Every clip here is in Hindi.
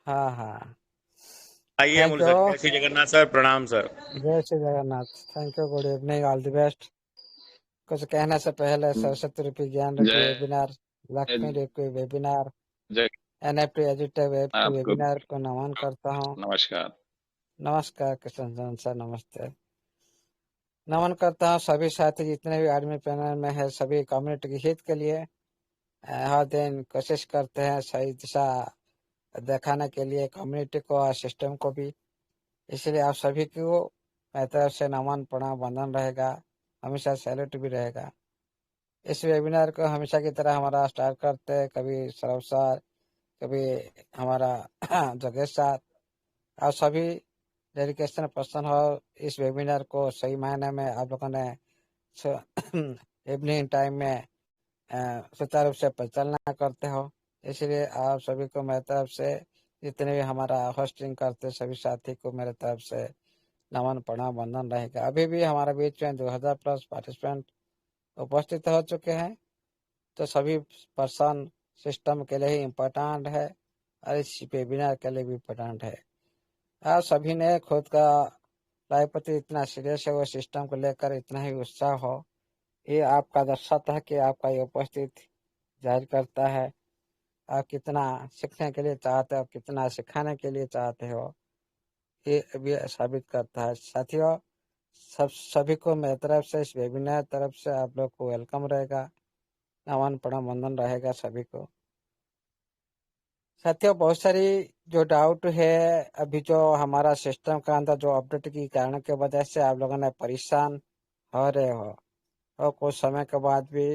हाँ हाँ। आइए थैंक अमूल यू। सर, जय श्री जगन्नाथ सर, प्रणाम सर। जय Shri Jagannath. Thank you. Good evening, all the best. कुछ कहने से पहले सरस्वती रूपी ज्ञान रूपी जय वेबिनार, लक्ष्मी रूपी वेबिनार, जय एनएफटी एजुटेक वेब की आपको वेबिनार को नमन करता हूँ। नमस्कार। नमस्कार कृष्ण सर, नमस्ते। नमन करता हूँ सभी साथी जितने भी आर्मी पैनल में है, सभी कम्युनिटी के हित के लिए हर दिन कोशिश करते हैं सही दिशा दिखाने के लिए, कम्युनिटी को और सिस्टम को भी। इसलिए आप सभी को मेरी तरफ से नमन प्रणाम वंदन रहेगा, हमेशा सैल्यूट भी रहेगा। इस वेबिनार को हमेशा की तरह हमारा स्टार्ट करते हैं, कभी सौरभ सर, कभी हमारा जगेश सर, और सभी डेडिकेशन पर्सन हो। इस वेबिनार को सही मायने में आप लोगों ने इवनिंग टाइम में सुचारू रूप से परिचालना करते हो। इसलिए आप सभी को मेरी तरफ से, जितने भी हमारा होस्टिंग करते सभी साथी को मेरे तरफ से नमन प्रणाम वंदन रहेगा। अभी भी हमारे बीच में 2000 प्लस पार्टिसिपेंट उपस्थित हो चुके हैं, तो सभी पर्सन सिस्टम के लिए ही इम्पोर्टेंट है और इस वेबिनार के लिए भी इम्पोर्टेंट है। आप सभी ने खुद का लाइफ प्रति इतना सीरियस है, वो सिस्टम को लेकर इतना ही उत्साह हो, ये आपका दर्शाता है कि आपका ये उपस्थित जाहिर करता है आप कितना सीखने के लिए चाहते हो, कितना सिखाने के लिए चाहते हो, ये भी साबित करता है। साथियों, सभी को मेरी तरफ से, इस वेबिनार तरफ से आप लोग को वेलकम रहेगा, नमन प्रणाम वंदन रहेगा सभी को। साथियों, बहुत सारी जो डाउट है, अभी जो हमारा सिस्टम का अंदर जो अपडेट की कारण के वजह से आप लोगों ने परेशान हो रहे हो, और कुछ समय के बाद भी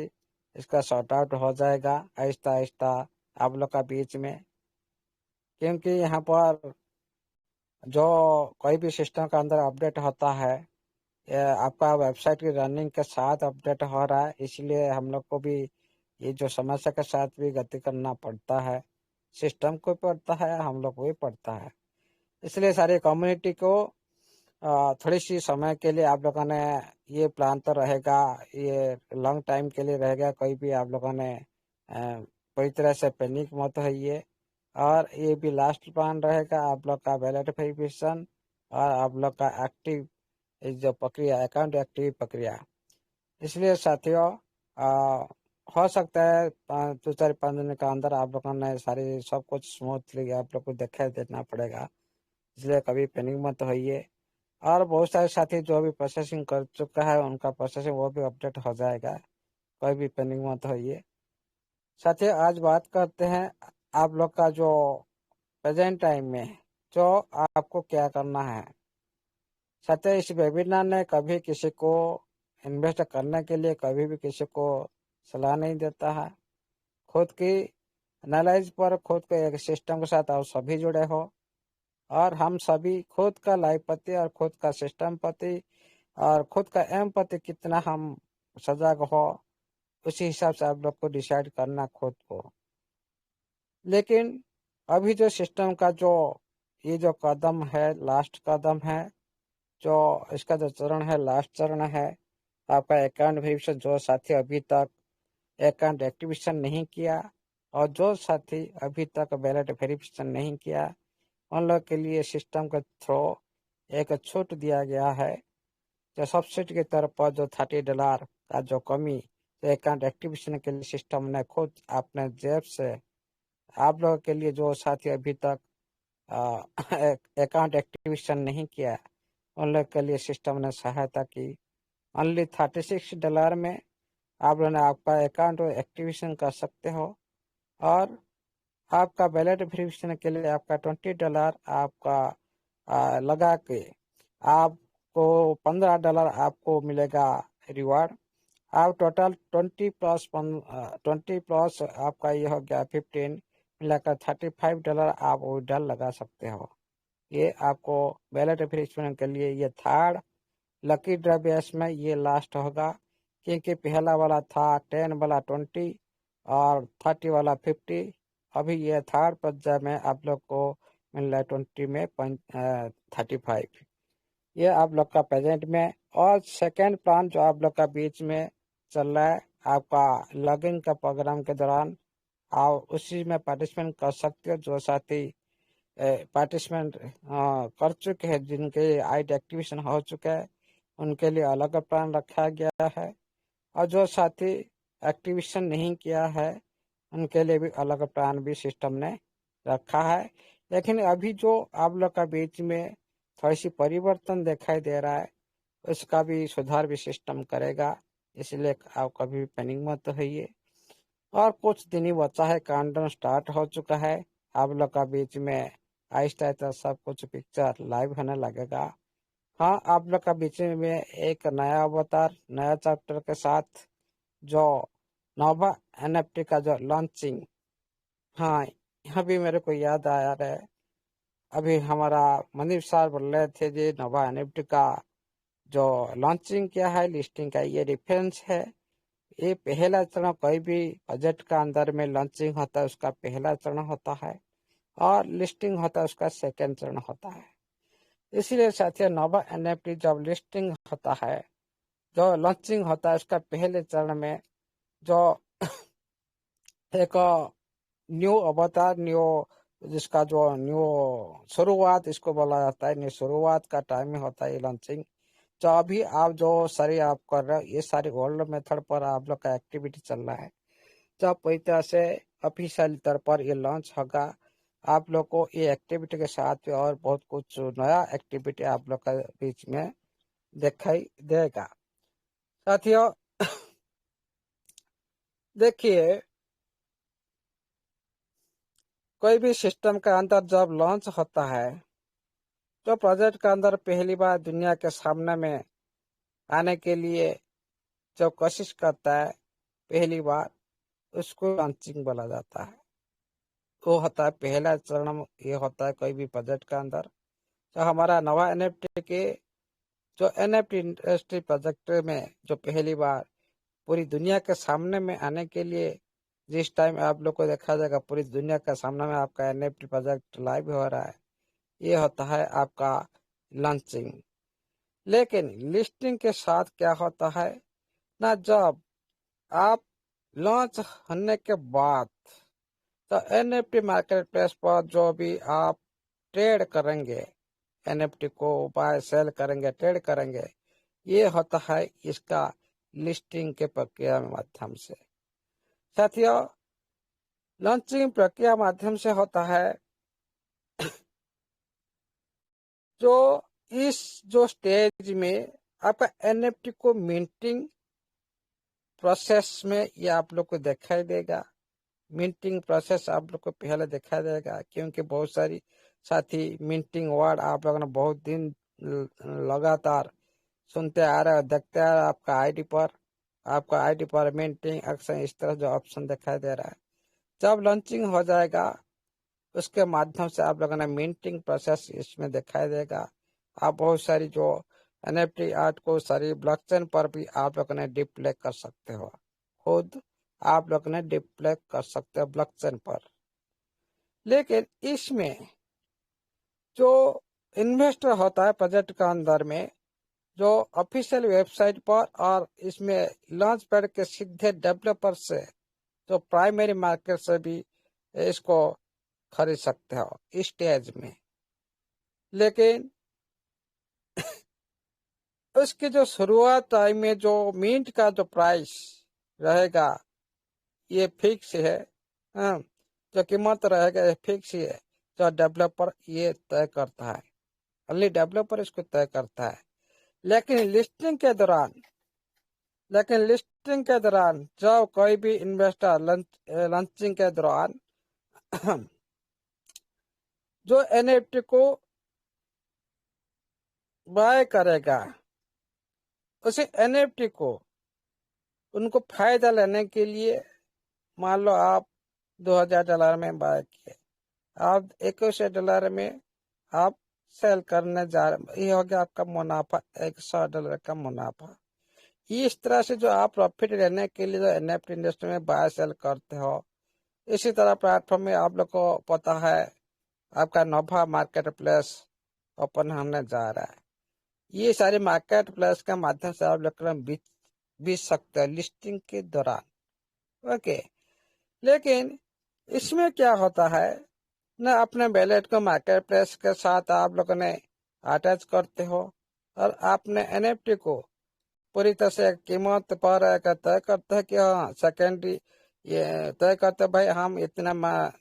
इसका सॉर्ट आउट हो जाएगा आहिस्ता आहिस्ता आप लोग का बीच में। क्योंकि यहाँ पर जो कोई भी सिस्टम का अंदर अपडेट होता है, ये आपका वेबसाइट की रनिंग के साथ अपडेट हो रहा है, इसलिए हम लोग को भी ये जो समस्या के साथ भी गति करना पड़ता है। सिस्टम को पड़ता है, हम लोग को भी पड़ता है। इसलिए सारी कम्युनिटी को थोड़ी सी समय के लिए आप लोगों ने, ये प्लान तो रहेगा, ये लॉन्ग टाइम के लिए रहेगा, कोई भी आप लोगों ने पूरी तरह से पैनिक मत होइए। और ये भी लास्ट प्लान रहेगा आप लोग का बैलेट वेरिफिकेशन और आप लोग का एक्टिव जो प्रक्रिया, अकाउंट एक्टिव प्रक्रिया। इसलिए साथियों, हो सकता है 2 4 5 दिन के अंदर आप लोगों ने सारी सब कुछ स्मूथली आप लोग को दिखाई देना पड़ेगा, इसलिए कभी पैनिक मत होइए। और बहुत सारे साथी जो भी प्रोसेसिंग कर चुका है, उनका प्रोसेसिंग वो भी अपडेट हो जाएगा, कोई भी पैनिक मत होइए। साथियों, आज बात करते हैं आप लोग का जो प्रेजेंट टाइम में जो आपको क्या करना है। साथियों, इस वेबिनार ने कभी किसी को इन्वेस्ट करने के लिए कभी भी किसी को सलाह नहीं देता है। खुद की एनालाइज पर खुद के एक सिस्टम के साथ आप सभी जुड़े हो, और हम सभी खुद का लाइफ प्रति और खुद का सिस्टम प्रति और खुद का एम प्रति कितना हम सजग हो, उसी हिसाब से आप लोग को डिसाइड करना खुद को। लेकिन अभी जो सिस्टम का जो ये जो कदम है, लास्ट कदम है, जो इसका जो चरण है, लास्ट चरण है, आपका अकाउंट वेरिफिकेशन। जो साथी अभी तक अकाउंट एक्टिवेशन नहीं किया और जो साथी अभी तक बैलेट वेरिफिकेशन नहीं किया, उन लोग के लिए सिस्टम के थ्रू एक छूट दिया गया है। जो सब्सिडी के तौर पर जो $30 का जो कमी, जो अकाउंट एक्टिवेशन के लिए सिस्टम ने खुद अपने जेब से आप लोगों के लिए, जो साथी अभी तक अकाउंट एक्टिवेशन नहीं किया, उन लोग के लिए सिस्टम ने सहायता की। ओनली $36 में आप लोगों ने आपका अकाउंट एक्टिवेशन कर सकते हो, और आपका बैलेट वेरिफिकेशन के लिए आपका $20 आपका लगा के आपको $15 आपको मिलेगा रिवार्ड। आप टोटल 20 प्लस आपका ये हो गया 15, मिलाकर $35 आप विड्रॉ लगा सकते हो। ये आपको बैलेट वेरिफिकेशन के लिए ये थर्ड लकी ड्रा बेस में ये लास्ट होगा, क्योंकि पहला वाला था 10 वाला 20 और 30 वाला 50। अभी ये थर्ड पर्याय में आप लोग को मिल रहा है 20 में 35। ये आप लोग का प्रेजेंट में। और सेकेंड प्लान जो आप लोग का बीच में चल रहा है, आपका लॉगिन का प्रोग्राम के दौरान आप उसी में पार्टिसिपेट कर सकते हो। जो साथी पार्टिसिपेंट कर चुके हैं, जिनके आइट एक्टिवेशन हो चुका है, उनके लिए अलग प्लान रखा गया है। और जो साथी एक्टिवेशन नहीं किया है, उनके लिए भी अलग प्लान भी सिस्टम ने रखा है। लेकिन अभी जो आप लोग का बीच में थोड़ी सी परिवर्तन दिखाई दे रहा है, उसका भी सुधार भी सिस्टम करेगा, इसलिए आप कभी पैनिक मत होइए। और कुछ दिन ही बचा है, काउंटडाउन स्टार्ट हो चुका है। आप लोग का बीच में आहिस्ता आहिस्ता सब कुछ पिक्चर लाइव होने लगेगा। हाँ, आप लोग का बीच में एक नया अवतार, नया चैप्टर के साथ जो नोवा एनएफटी का जो लॉन्चिंग, हाँ, यहाँ भी मेरे को याद आया है। अभी हमारा मनीष सर बोल रहे थे जी, नोवा एनएफटी का जो लॉन्चिंग किया है, लिस्टिंग का ये डिफरेंस है। ये पहला चरण कोई भी बजट का अंदर में लॉन्चिंग होता है, उसका पहला चरण होता है, और लिस्टिंग होता है उसका सेकेंड चरण होता है। इसीलिए साथियों, नोवा एनएफटी जब लिस्टिंग होता है, जो लॉन्चिंग होता है, उसका पहले चरण में जो एक न्यू अवतार, न्यू, जिसका जो न्यू शुरुआत इसको बोला जाता है, न्यू शुरुआत का टाइम में होता है ये लॉन्चिंग। तो अभी आप जो सारी आप कर रहे हो, ये सारी ओल्ड मेथड पर आप लोग का एक्टिविटी चल रहा है। तो पूरी तरह से ऑफिशियल तौर पर ये लॉन्च होगा। आप लोग को ये एक्टिविटी के साथ में और बहुत कुछ नया एक्टिविटी आप लोग के बीच में दिखाई देगा। साथियों, देखिए, कोई भी सिस्टम का अंदर जब लॉन्च होता है, तो प्रोजेक्ट का अंदर पहली बार दुनिया के सामने में आने के लिए जो कोशिश करता है पहली बार, उसको लॉन्चिंग बोला जाता है। वो होता है पहला चरण, ये होता है कोई भी प्रोजेक्ट का अंदर। तो हमारा नवा एनएफटी के जो एनएफटी इंडस्ट्री प्रोजेक्ट में जो पहली बार पूरी दुनिया के सामने में आने के लिए, जिस टाइम आप लोग को देखा जाएगा पूरी दुनिया के सामने में आपका एनएफटी प्रोजेक्ट लाइव हो रहा है, ये होता है आपका लॉन्चिंग। लेकिन लिस्टिंग के साथ क्या होता है ना, जब आप लॉन्च होने के बाद, तो एनएफटी मार्केट प्लेस पर जो भी आप ट्रेड करेंगे, एनएफटी को बाय सेल करेंगे, ट्रेड करेंगे, ये होता है इसका लिस्टिंग के प्रक्रिया के माध्यम से। साथियों, लॉन्चिंग प्रक्रिया माध्यम से होता है जो इस जो स्टेज में आपका एनएफटी को मिंटिंग प्रोसेस में ये आप लोग को दिखाई देगा। मिंटिंग प्रोसेस आप लोग को पहले दिखाई देगा, क्योंकि बहुत सारी साथी मिंटिंग वर्ड आप लोगों ने बहुत दिन लगातार सुनते आ रहे हो, देखते आ रहे हो। आपका आईडी पर मिंटिंग अक्सर इस तरह जो ऑप्शन दिखाई दे रहा है, जब लॉन्चिंग हो जाएगा उसके माध्यम से आप लोगों ने मिंटिंग प्रोसेस इसमें दिखाई देगा। आप बहुत सारी जो एनएफटी आर्ट को सारी ब्लॉकचेन पर भी आप लोगों ने डिस्प्ले कर सकते हो, खुद आप लोग ने डिस्प्ले कर सकते हो ब्लॉकचेन पर। लेकिन इसमें जो इन्वेस्टर होता है प्रोजेक्ट का अंदर में, जो ऑफिशियल वेबसाइट पर और इसमें लॉन्च पैड के सीधे डेवलपर से, जो प्राइमरी मार्केट से भी इसको खरीद सकते हो इस स्टेज में। लेकिन उसकी जो शुरुआत टाइम में जो मिंट का जो प्राइस रहेगा, ये फिक्स है। हाँ, जो कीमत रहेगा ये फिक्स ही है, जो डेवलपर ये तय करता है, ओनली डेवलपर इसको तय करता है। लेकिन लिस्टिंग के दौरान जब कोई भी इन्वेस्टर लॉन्चिंग के दौरान जो एनएफटी को बाय करेगा, उसी एनएफटी को उनको फायदा लेने के लिए, मान लो आप $2000 में बाय किए, आप $21 में आप सेल करने जा रहे, ये हो गया आपका मुनाफा, $100 का मुनाफा। इस तरह से जो आप प्रॉफिट लेने के लिए जो एनएफटी इंडस्ट्री में बाय सेल करते हो, इसी तरह प्लेटफॉर्म में आप लोग को पता है आपका नोवा मार्केट प्लेस ओपन होने जा रहा है। ये सारे मार्केट प्लेस के माध्यम से आप लोग बेच सकते हैं लिस्टिंग के दौरान। ओके, लेकिन इसमें क्या होता है न अपने बैलेट को मार्केट प्लेस के साथ आप लोगों ने अटैच करते हो और आपने एनएफटी को पूरी तरह से कीमत पर तय करते हैं कि हाँ सेकेंडरी ये तय करते हैं भाई हम इतना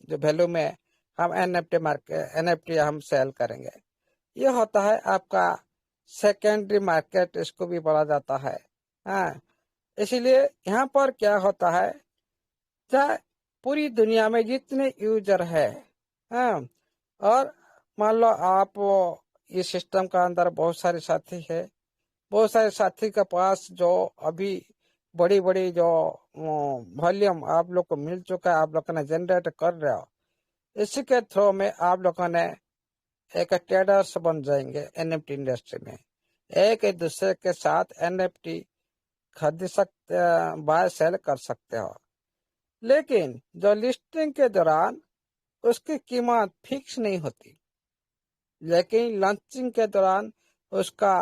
जो वैल्यू में हम एनएफटी हम सेल करेंगे। ये होता है आपका सेकेंडरी मार्केट, इसको भी बोला जाता है। हाँ, इसीलिए यहाँ पर क्या होता है, चाहे पूरी दुनिया में जितने यूजर है, हाँ, और मान लो आप इस सिस्टम का अंदर बहुत सारे साथी है, बहुत सारे साथी के पास जो अभी बड़ी बड़ी जो वॉल्यूम आप लोग को मिल चुका है, आप लोगों ने जनरेट कर रहे हो, इसी के थ्रू में आप लोगों ने एक ट्रेडर्स बन जाएंगे एनएफटी इंडस्ट्री में। एक दूसरे के साथ एनएफटी खरीद सकते, बाय सेल कर सकते हो। लेकिन जो लिस्टिंग के दौरान उसकी कीमत फिक्स नहीं होती, लेकिन लॉन्चिंग के दौरान उसका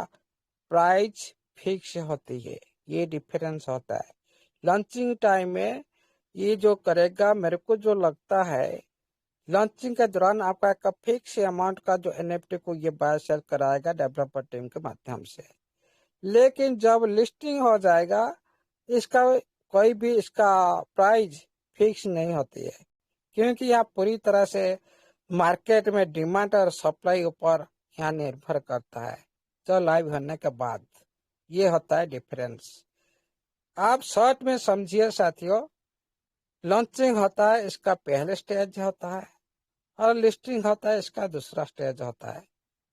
प्राइस फिक्स होती है। ये डिफरेंस होता है। लॉन्चिंग टाइम में ये जो करेगा, मेरे को जो लगता है लॉन्चिंग के दौरान आपका एक फिक्स अमाउंट का जो एनएफटी को ये बाय सेल कराएगा डेवलपर टीम के माध्यम से। लेकिन जब लिस्टिंग हो जाएगा, इसका कोई भी इसका प्राइस फिक्स नहीं होती है, क्योंकि यह पूरी तरह से मार्केट में डिमांड और सप्लाई ऊपर यहाँ निर्भर करता है। तो लाइव होने के बाद ये होता है डिफरेंस। आप शॉर्ट में समझिए साथियों, लॉन्चिंग होता है इसका पहले स्टेज होता है और लिस्टिंग होता है इसका दूसरा स्टेज होता है।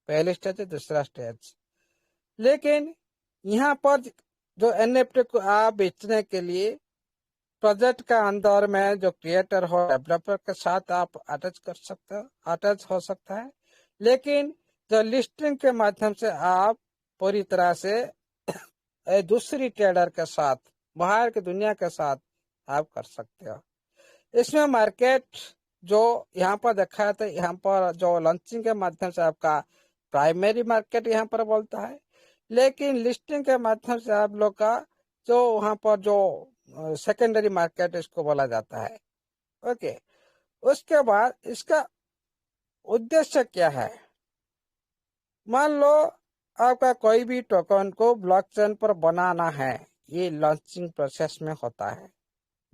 पहले स्टेज दूसरा स्टेज। लेकिन यहाँ पर जो एनएफटी को आप बेचने के लिए प्रोजेक्ट का अंदर में जो क्रिएटर हो, डेवलपर के साथ आप अटैच कर सकते हो, अटैच हो सकता है। लेकिन जो लिस्टिंग के माध्यम से आप पूरी तरह से दूसरी ट्रेडर के साथ, बाहर की दुनिया के साथ आप कर सकते हो। इसमें मार्केट जो यहाँ पर देखा है, तो यहाँ पर जो लॉन्चिंग के माध्यम से आपका प्राइमरी मार्केट यहाँ पर बोलता है, लेकिन लिस्टिंग के माध्यम से आप लोग का जो वहाँ पर जो सेकेंडरी मार्केट इसको बोला जाता है। ओके, उसके बाद इसका उद्देश्य क्या है? मान लो आपका कोई भी टोकन को ब्लॉकचेन पर बनाना है, ये लॉन्चिंग प्रोसेस में होता है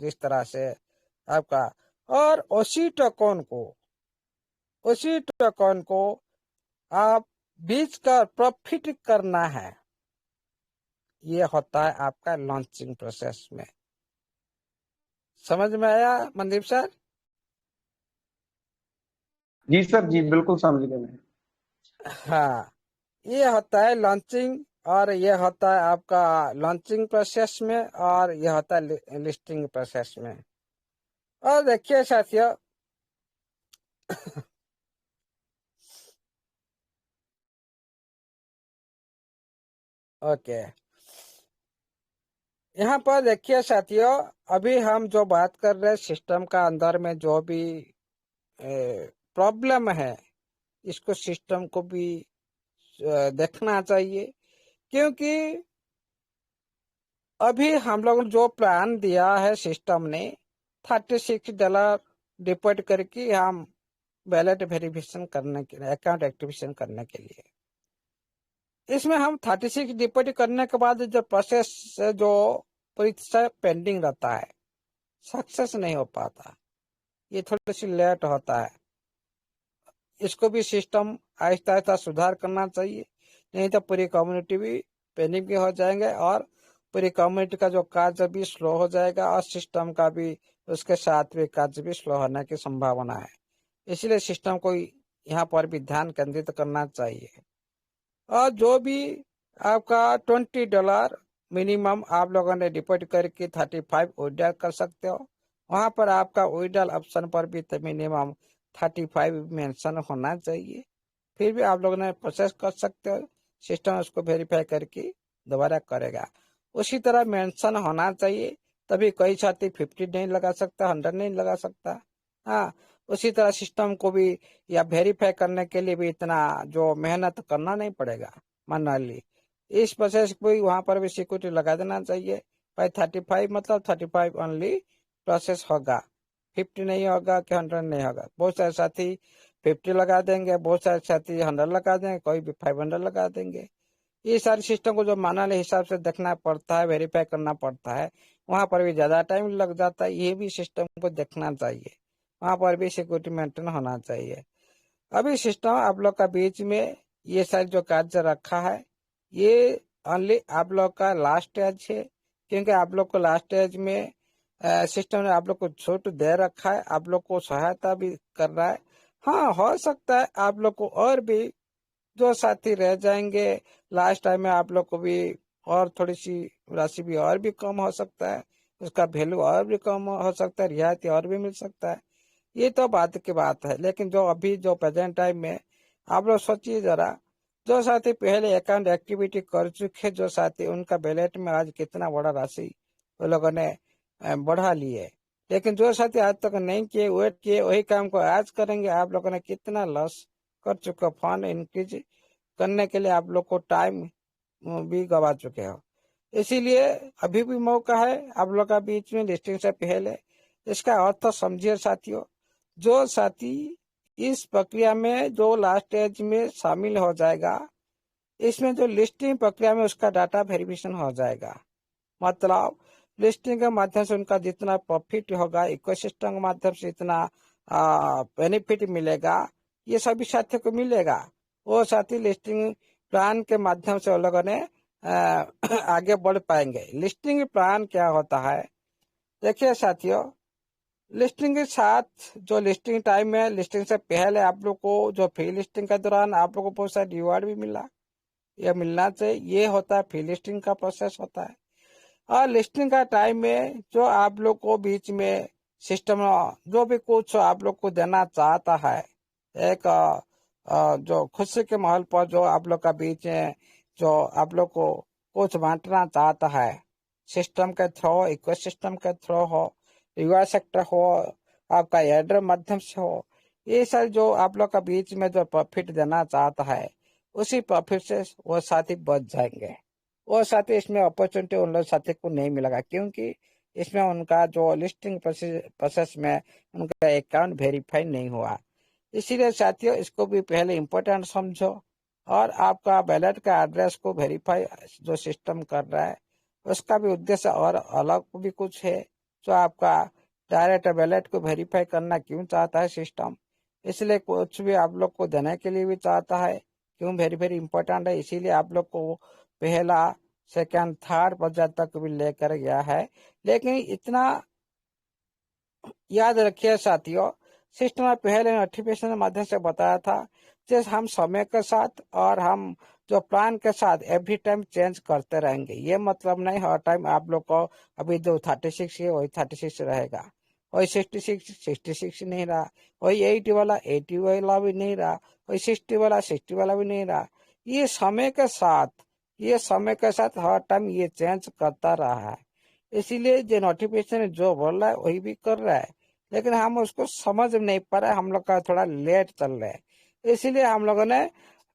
जिस तरह से आपका, और उसी टोकन को आप बीच का प्रॉफिट करना है, ये होता है आपका लॉन्चिंग प्रोसेस में। समझ में आया मनदीप सर? जी सर, जी बिल्कुल समझ गए मैं। हाँ, ये होता है लॉन्चिंग, और ये होता है आपका लॉन्चिंग प्रोसेस में, और ये होता है लिस्टिंग प्रोसेस में। और देखिए साथियों, ओके, यहाँ पर देखिए साथियों, अभी हम जो बात कर रहे हैं सिस्टम का अंदर में जो भी प्रॉब्लम है, इसको सिस्टम को भी देखना चाहिए, क्योंकि अभी हम लोग जो प्लान दिया है सिस्टम ने, $36 डिपॉजिट करके हम बैलेट वेरिफिकेशन करने के लिए, अकाउंट एक्टिवेशन करने के लिए, इसमें हम 36 डिपॉजिट करने के बाद जो प्रोसेस जो परीक्षा पेंडिंग रहता है, सक्सेस नहीं हो पाता, ये थोड़ी सी लेट होता है। इसको भी सिस्टम आहिस्ता आहिस्ता सुधार करना चाहिए, नहीं तो पूरी कम्युनिटी भी पेंडिंग भी हो जाएंगे, और पूरी कम्युनिटी का जो कार्य भी स्लो हो जाएगा, और सिस्टम का भी उसके साथ भी कार्य भी स्लो होने की संभावना है। इसलिए सिस्टम को यहाँ पर भी ध्यान केंद्रित करना चाहिए। और जो भी आपका $20 मिनिमम आप लोगों ने डिपॉजिट करके 35 विड्रॉल कर सकते हो, वहां पर आपका विड्रॉल ऑप्शन पर भी मिनिमम 35 मेंशन होना चाहिए, फिर भी आप लोगों ने प्रोसेस कर सकते हो, सिस्टम उसको वेरीफाई करके दोबारा करेगा। उसी तरह मेंशन होना चाहिए, तभी कोई साथी 50 नहीं लगा सकता, 100 नहीं लगा सकता। हाँ, उसी तरह सिस्टम को भी या वेरीफाई करने के लिए भी इतना जो मेहनत करना नहीं पड़ेगा मैनुअली, इस प्रोसेस को भी वहां पर भी सिक्योरिटी लगा देना चाहिए। भाई 35 मतलब 35 ओनली प्रोसेस होगा, 50 नहीं होगा कि 100 नहीं होगा। बहुत सारे साथी 50 लगा देंगे, बहुत सारे साथी 100 लगा देंगे, कोई भी 500 लगा देंगे। ये सारे सिस्टम को जो मानने हिसाब से देखना पड़ता है, वेरीफाई करना पड़ता है, वहां पर भी ज्यादा टाइम लग जाता है। ये भी सिस्टम को देखना चाहिए, वहां पर भी सिक्योरिटी मेंटेन होना चाहिए। अभी सिस्टम आप लोग का बीच में ये सारे जो कार्य रखा है, ये ओनली आप लोग का लास्ट एज है, क्योंकि आप लोग को लास्ट एज में सिस्टम ने आप लोग को छूट दे रखा है, आप लोग को सहायता भी कर रहा है। हाँ, हो सकता है आप लोग को और भी जो साथी रह जाएंगे लास्ट टाइम में, आप लोग को भी और थोड़ी सी राशि भी और भी कम हो सकता है, उसका वैल्यू और भी कम हो सकता है, रियायती और भी मिल सकता है। ये तो बात की बात है, लेकिन जो अभी जो प्रेजेंट टाइम में आप लोग सोचिए जरा, जो साथी पहले अकाउंट एक्टिविटी कर चुके, जो साथी उनका बैलेट में आज कितना बड़ा राशि वो लोगों ने बढ़ा लिए, लेकिन जो साथी आज तक नहीं किए, वेट किए, वही काम को आज करेंगे, आप लोगों ने कितना लॉस कर चुका। फंड इंक्रीज करने के लिए आप लोग को टाइम भी गवा चुके हो। इसीलिए अभी भी मौका है आप लोग का बीच में लिस्टिंग से पहले इसका अर्थ समझिए साथियों। जो साथी इस प्रक्रिया में जो लास्ट एज में शामिल हो जाएगा, इसमें जो लिस्टिंग प्रक्रिया में उसका डाटा वेरिफिकेशन हो जाएगा, मतलब लिस्टिंग के माध्यम से उनका जितना प्रॉफिट होगा, इकोसिस्टम के माध्यम से इतना बेनिफिट मिलेगा, ये सभी साथियों को मिलेगा। वो साथी लिस्टिंग प्लान के माध्यम से वो लोगों ने आगे बढ़ पाएंगे। लिस्टिंग प्लान क्या होता है? देखिए साथियों, लिस्टिंग के साथ जो लिस्टिंग टाइम में, लिस्टिंग से पहले आप लोग को जो फ्री लिस्टिंग के दौरान आप लोग को बहुत सारे रिवार्ड भी मिला, यह मिलना चाहिए। ये होता है फ्री लिस्टिंग का प्रोसेस होता है। और लिस्टिंग का टाइम में जो आप लोग को बीच में सिस्टम जो भी कुछ आप लोग को देना चाहता है, एक जो खुशी के माहौल पर जो आप लोग का बीच में जो आप लोग को कुछ बांटना चाहता है, सिस्टम के थ्रू, इकोसिस्टम के थ्रू हो, रिवार्ड सेक्टर हो, आपका एयर माध्यम से हो, ये सब जो आप लोग का बीच में जो प्रॉफिट देना चाहता है, उसी प्रॉफिट से वो साथी बच जाएंगे। वो साथी इसमें अपॉर्चुनिटी उन लोग साथी को नहीं मिलेगा, क्योंकि इसमें उनका जो लिस्टिंग प्रोसेस में उनका अकाउंट वेरीफाई नहीं हुआ। इसीलिए साथियों, इसको भी पहले इम्पोर्टेंट समझो, और आपका बैलेट का एड्रेस को वेरीफाई जो सिस्टम कर रहा है, उसका भी उद्देश्य और अलग भी कुछ है। जो आपका डायरेक्ट बैलेट को वेरीफाई करना क्यों चाहता है सिस्टम, इसलिए कुछ भी आप लोग को देने के लिए भी चाहता है, क्यों वेरी वेरी इंपॉर्टेंट है, इसीलिए आप लोग को पहला, सेकंड, थर्ड पर्याय तक भी लेकर गया है। लेकिन इतना याद रखिए साथियों, सिस्टम में पहले नोटिफिकेशन के माध्यम से बताया था, जैसे हम समय के साथ और हम जो प्लान के साथ एवरी टाइम चेंज करते रहेंगे। ये मतलब नहीं हर टाइम आप लोग को अभी जो 36 है वही 36 रहेगा, वही 66 नहीं रहा, वही 80 वाला 80 वाला भी नहीं रहा, वही 60 वाला 60 वाला भी नहीं रहा। ये समय के साथ, ये समय के साथ हर टाइम ये चेंज करता रहा है। इसीलिए जो नोटिफिकेशन जो बोल रहा है वही भी कर रहा है, लेकिन हम उसको समझ नहीं पा रहे, हम लोग का थोड़ा लेट चल रहा है। इसीलिए हम लोगों ने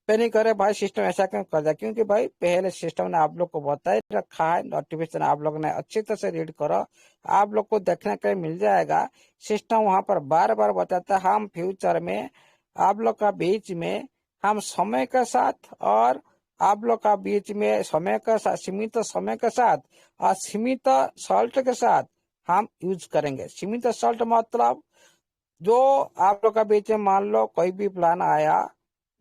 पैनिक करे, भाई सिस्टम ऐसा क्यों कर दिया, क्योंकि भाई पहले सिस्टम ने आप लोग को बता ही रखा है। नोटिफिकेशन आप लोग ने अच्छी तरह से रीड करो, आप लोग को देखने के लिए मिल जाएगा। सिस्टम वहां पर बार बार बताता है, हम फ्यूचर में आप लोग का बीच में हम समय के साथ और आप लोग का बीच में समय के साथ, सीमित समय के साथ और सीमित सॉल्ट के साथ हम यूज करेंगे। सीमित सॉल्ट मतलब जो आप लोग का बीच में मान लो कोई भी प्लान आया,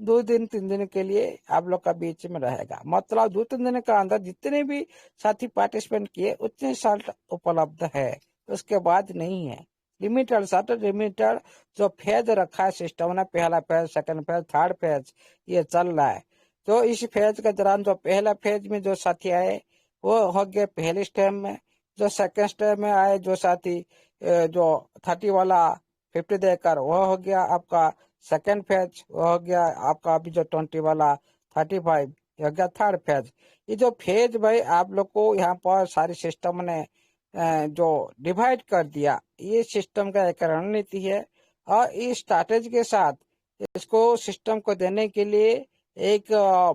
2 दिन 3 दिन के लिए आप लोग का बीच में रहेगा, मतलब 2-3 दिन के अंदर जितने भी साथी पार्टिसिपेंट किए उतने सॉल्ट उपलब्ध है, उसके बाद नहीं है। लिमिटेड सॉल्ट, लिमिटेड जो फेज रखा है सिस्टम ने, पहला phase, second phase, third phase, ये चल रहा है। तो इस फेज के दौरान जो पहला फेज में जो साथी आए वो हो गए पहले स्टेप में, जो सेकंड स्टेप में आए जो साथी जो 30 वाला 50 देकर वो हो गया आपका सेकेंड फेज, वो हो गया आपका अभी जो 20 वाला 35, ये हो गया थर्ड फेज। ये जो फेज भाई आप लोग को यहाँ पर सारी सिस्टम ने जो डिवाइड कर दिया, ये सिस्टम का एक रणनीति है। और इस स्ट्रैटेजी के साथ इसको सिस्टम को देने के लिए एक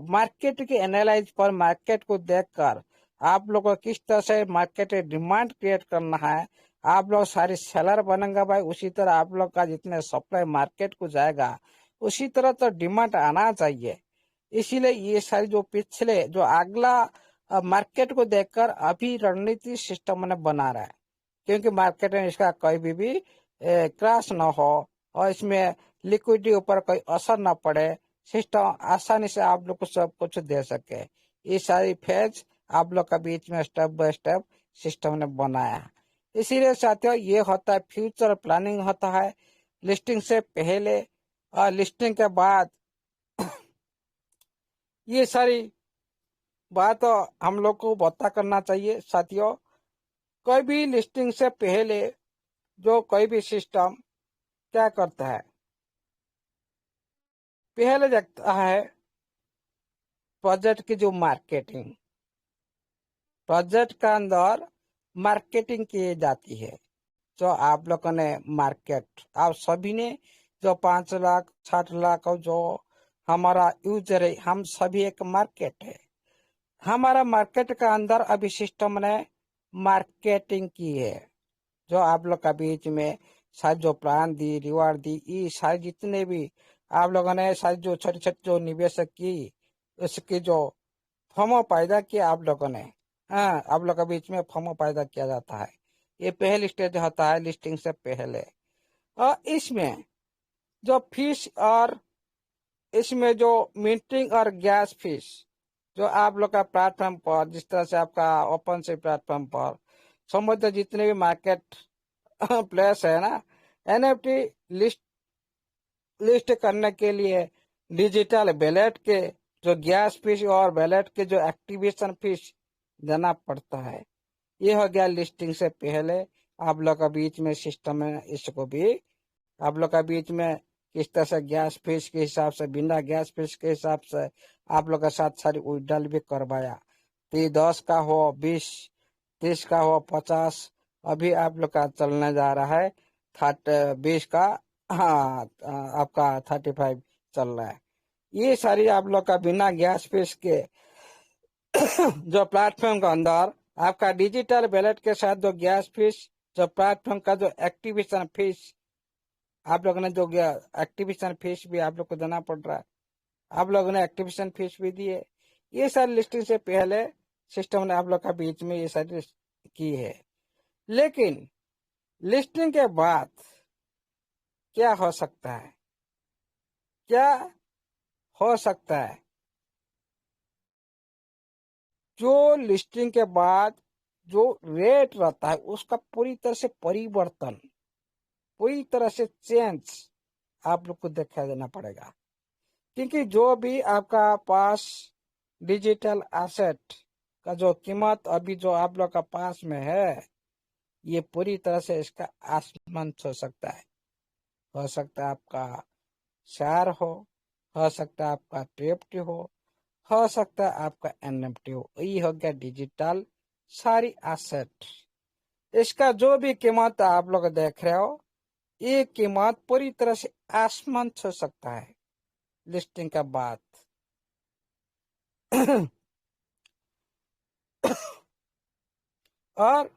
मार्केट के एनालाइज पर, मार्केट को देखकर आप लोग को किस तरह से मार्केट डिमांड क्रिएट करना है, आप लोग सारे सेलर बनेंगे भाई, उसी तरह आप लोग का जितने सप्लाई मार्केट को जाएगा उसी तरह तो डिमांड आना चाहिए। इसीलिए ये सारी जो पिछले जो अगला मार्केट को देखकर अभी रणनीति सिस्टम ने बना रहा है, क्योंकि मार्केट में इसका कोई भी क्रैश ना हो और इसमें लिक्विडिटी ऊपर कोई असर ना पड़े, सिस्टम आसानी से आप लोग को सब कुछ दे सके। ये सारी फेज आप लोग का बीच में स्टेप बाय स्टेप सिस्टम ने बनाया। इसीलिए साथियों ये होता है फ्यूचर प्लानिंग होता है, लिस्टिंग से पहले और लिस्टिंग के बाद ये सारी बात हम लोग को पता करना चाहिए साथियों। कोई भी लिस्टिंग से पहले जो कोई भी सिस्टम क्या करता है, पहले देखता है प्रोजेक्ट की जो मार्केटिंग, प्रोजेक्ट का अंदर मार्केटिंग की जाती है। जो आप लोगों ने मार्केट, आप सभी ने जो 5 लाख 60 लाख जो हमारा यूजर है, हम सभी एक मार्केट है। हमारा मार्केट का अंदर अभी सिस्टम ने मार्केटिंग की है। जो आप लोग का बीच में शायद जो प्लान दी, रिवार्ड दी, ये शायद जितने भी आप लोगों ने शायद जो छोटे छोटे जो निवेशक की उसकी जो फर्मो पैदा किया आप लोगों ने, हाँ आप लोग के बीच में फर्मो पैदा किया जाता है। ये पहली स्टेज होता है लिस्टिंग से पहले। और इसमें जो फीस और इसमें जो मीटिंग और गैस फीस जो आप लोग का प्लेटफॉर्म पर, जिस तरह से आपका ओपन से प्लेटफॉर्म पर समझते जितने भी मार्केट प्लेस है ना, एनएफटी लिस्ट करने के लिए डिजिटल बैलेट के जो गैस फीस और बैलेट के जो एक्टिवेशन फीस देना पड़ता है। ये हो गया लिस्टिंग से पहले आप लोग का बीच में सिस्टम है। इसको भी आप लोग का बीच में किस तरह से गैस फीस के हिसाब से, बिना गैस फीस के हिसाब से आप लोग के साथ सारी विड्रॉल भी करवाया। तो 10 का हो, 20, 30 का हो, 50, अभी आप लोग का चलने जा रहा है 20 का, हाँ आपका 35 चल रहा है। ये सारी आप लोग का बिना गैस फीस के जो प्लेटफॉर्म का अंदर आपका डिजिटल बैलेट के साथ जो गैस फीस, जो प्लेटफॉर्म का जो एक्टिवेशन फीस आप लोगों ने जो एक्टिवेशन फीस भी आप लोग को देना पड़ रहा है, आप लोगों ने एक्टिवेशन फीस भी दिए। ये सारी लिस्टिंग से पहले सिस्टम ने आप लोग का बीच में ये सारी की है। लेकिन लिस्टिंग के बाद क्या हो सकता है, क्या हो सकता है, जो लिस्टिंग के बाद जो रेट रहता है उसका पूरी तरह से परिवर्तन, पूरी तरह से चेंज आप लोग को दिखाई देना पड़ेगा। क्योंकि जो भी आपका पास डिजिटल एसेट का जो कीमत अभी जो आप लोग का पास में है, ये पूरी तरह से इसका आसमान छू सकता है। हो सकता है आपका शेयर हो सकता है आपका टीएफटी हो सकता है आपका एनएफटी हो। ये हो गया डिजिटल सारी एसेट। इसका जो भी कीमत आप लोग देख रहे हो, ये कीमत पूरी तरह से आसमान छू सकता है लिस्टिंग के बाद। और